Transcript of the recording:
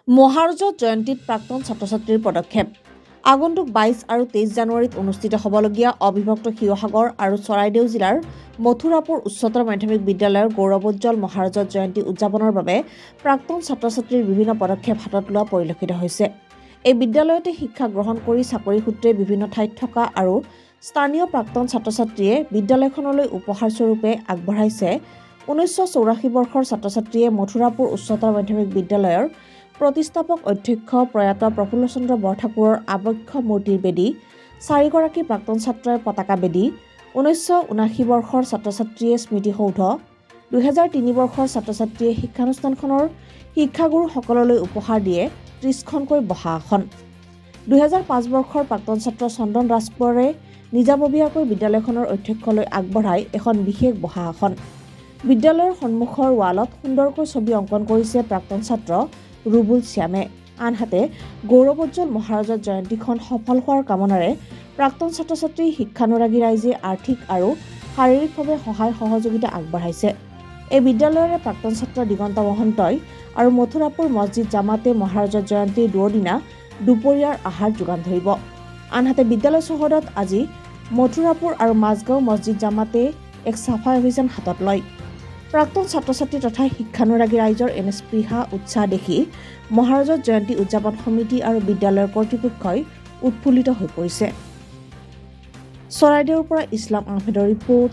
মহাৰাজত জয়ন্তীত প্ৰাক্তন ছাত্ৰ-ছাত্ৰীৰ পদক্ষেপ। আগন্তুক 22 আৰু 23 জানুৱাৰীত অনুষ্ঠিত হ'বলগীয়া অবিভক্ত শিৱসাগৰ আৰু চৰাইদেউ জিলাৰ মথুৰাপুৰ উচ্চতৰ মাধ্যমিক বিদ্যালয়ৰ গৌৰৱোজ্জ্বল মহাৰাজত জয়ন্তী উদযাপনৰ বাবে প্ৰাক্তন ছাত্ৰ-ছাত্ৰীৰ বিভিন্ন পদক্ষেপ হাতত লোৱা পৰিলক্ষিত হৈছে। এই বিদ্যালয়তে শিক্ষা গ্ৰহণ কৰি চাকৰি সূত্ৰে বিভিন্ন ঠাইত থকা আৰু স্থানীয় প্ৰাক্তন ছাত্ৰ-ছাত্ৰীয়ে বিদ্যালয়খনলৈ উপহাৰ স্বৰূপে আগবঢ়াইছে 1984 বৰ্ষৰ ছাত্ৰ-ছাত্ৰীয়ে মথুৰাপুৰ উচ্চতৰ মাধ্যমিক বিদ্যালয়ৰ প্ৰতিষ্ঠাপক অধ্যক্ষ প্ৰয়াত প্ৰফুল্ল চন্দ্ৰ বৰঠাকুৰৰ আবক্ষ মূৰ্তিৰ বেদী, 4গৰাকী প্ৰাক্তন ছাত্ৰৰ পতাকা বেদী, 1979 বৰ্ষৰ ছাত্ৰ-ছাত্ৰীয়ে স্মৃতিসৌধ, 2003 বৰ্ষৰ ছাত্ৰ-ছাত্ৰীয়ে শিক্ষানুষ্ঠানখনৰ শিক্ষাগুৰুসকললৈ উপহাৰ দিয়ে 30খনকৈ বহা আসন, 2005 বৰ্ষৰ প্ৰাক্তন ছাত্ৰ চন্দন ৰাজকোঁৱৰে নিজাববীয়াকৈ বিদ্যালয়খনৰ অধ্যক্ষলৈ আগবঢ়াই এখন বিশেষ বহা আসন। বিদ্যালয়ৰ সন্মুখৰ ৱালত সুন্দৰকৈ ছবি অংকন কৰিছে প্ৰাক্তন ছাত্ৰ ৰুবুল শ্যামে। আনহাতে গৌৰৱোজ্জ্বল মহাৰাজত জয়ন্তীখন সফল হোৱাৰ কামনাৰে প্ৰাক্তন ছাত্ৰ-ছাত্ৰী শিক্ষানুৰাগী ৰাইজে আৰ্থিক আৰু শাৰীৰিকভাৱে সহায় সহযোগিতা আগবঢ়াইছে। এই বিদ্যালয়ৰে প্ৰাক্তন ছাত্ৰ দিগন্ত মহন্তই আৰু মথুৰাপুৰ মছজিদ জামাতে মহাৰাজত জয়ন্তীৰ দুদিনা দুপৰীয়াৰ আহাৰ যোগান ধৰিব। আনহাতে বিদ্যালয় চৌহদত আজি মথুৰাপুৰ আৰু মাজগাঁও মছজিদ জামাতে এক চাফাই অভিযান হাতত লয়। প্ৰাক্তন ছাত্ৰ-ছাত্ৰী তথা শিক্ষানুৰাগী ৰাইজৰ এনে স্পৃহা উৎসাহ দেখি মহাৰাজত জয়ন্তী উদযাপন সমিতি আৰু বিদ্যালয়ৰ কৰ্তৃপক্ষই উৎফুল্লিত হৈ পৰিছে। চৰাইদেউৰ পৰা ইছলাম আহমেদৰ ৰিপৰ্ট।